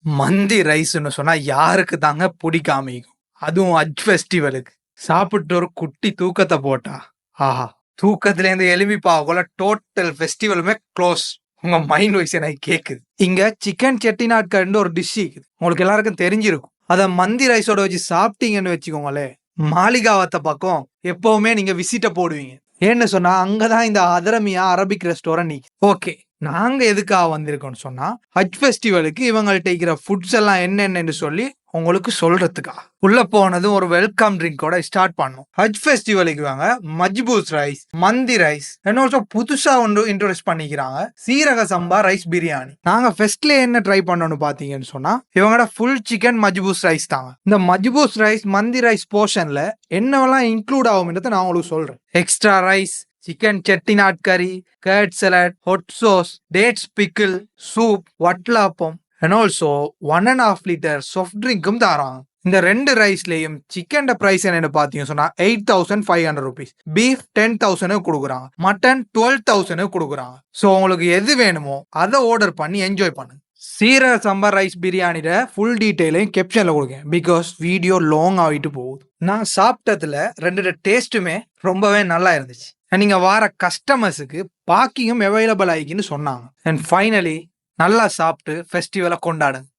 மந்தி ரைஸ்ன்னு சொன்னா யாருக்கு தாங்க பிடிக்காம இருக்கும். அதுவும் ஹஜ் ஃபெஸ்டிவலுக்கு சாப்பிட்டு ஒரு குட்டி தூக்கத்தை போட்டா ஆஹா, தூக்கத்துல இருந்து எழுப்பி பார்க்கல டோட்டல் ஃபெஸ்டிவலுமே க்ளோஸ். உங்க மைண்ட் வைஸ் எனக்கு கேக்குது. இங்க சிக்கன் செட்டிநாட்கர்னு ஒரு டிஷ் இருக்குது, உங்களுக்கு எல்லாருக்கும் தெரிஞ்சிருக்கும். அத மந்தி ரைஸோட வச்சு சாப்பிட்டீங்கன்னு வச்சுக்கோங்களேன், மாளிகாவத்த பக்கம் எப்பவுமே நீங்க விசிட்ட போடுவீங்க. ஏன்னு சொன்னா அங்கதான் இந்த அதரமியா அரபிக் ரெஸ்டாரண்ட் நீக்கு. ஓகே, நாங்க எதுக்காக வந்திருக்கோம்னு சொன்னா ஹஜ் ஃபெஸ்டிவலுக்கு இவங்கள்ட்ட இருக்கிற ஃபுட்ஸ் எல்லாம் என்னென்னு சொல்லி உங்களுக்கு சொல்றதுக்கா. உள்ள போனதும் ஒரு வெல்கம் ட்ரிங்கோட ஸ்டார்ட் பண்ணும். ஹஜ் ஃபெஸ்டிவலுக்கு வாங்க மஜ்பூஸ் ரைஸ், மந்தி ரைஸ், ஆல்சோ புதுசா ஒன்று இன்ட்ரோடியூஸ் பண்ணிக்கிறாங்க சீரக சம்பா ரைஸ் பிரியாணி. நாங்க ஃபெஸ்ட்ல என்ன ட்ரை பண்ணோம்னு பாத்தீங்கன்னு சொன்னா இவங்களோட ஃபுல் சிக்கன் மஜ்பூஸ் ரைஸ் தாங்க. இந்த மஜ்பூஸ் ரைஸ் மந்தி ரைஸ் போர்ஷன்ல என்னவெல்லாம் இன்க்ளூட் ஆகும்ன்றத நான் உங்களுக்கு சொல்றேன். Extra rice, chicken Chettinad curry, curd salad, hot sauce, dates pickle, soup, vattalappam and also 1.5 litre soft ட்ரிங்க்கும் தராங்க. இந்த ரெண்டு ரைஸ்லயும் சிக்கன் பிரைஸ் என்னன்னு பாத்தீங்கன்னு சொன்னா 8,500 rupees, பீஃப் 10,000 கொடுக்குறாங்க, மட்டன் 12,000 கொடுக்குறாங்க. ஸோ உங்களுக்கு எது வேணுமோ அதை ஆர்டர் பண்ணி என்ஜாய் பண்ணுங்க. சீரக சம்பா ரைஸ் பிரியாணியோட ஃபுல் டீட்டெயிலையும் கேப்ஷன்ல கொடுங்க, பிகாஸ் வீடியோ லாங் ஆகிட்டு போகுது. நான் சாப்பிட்டதுல ரெண்டு டேஸ்ட்டுமே ரொம்பவே நல்லா இருந்துச்சு. நீங்க வார கஸ்டமர்ஸுக்கு பார்க்கிங்கும் அவைலபிள் ஆகிக்குன்னு சொன்னாங்க. அண்ட் ஃபைனலி நல்லா சாப்பிட்டு ஃபெஸ்டிவலை கொண்டாடுங்க.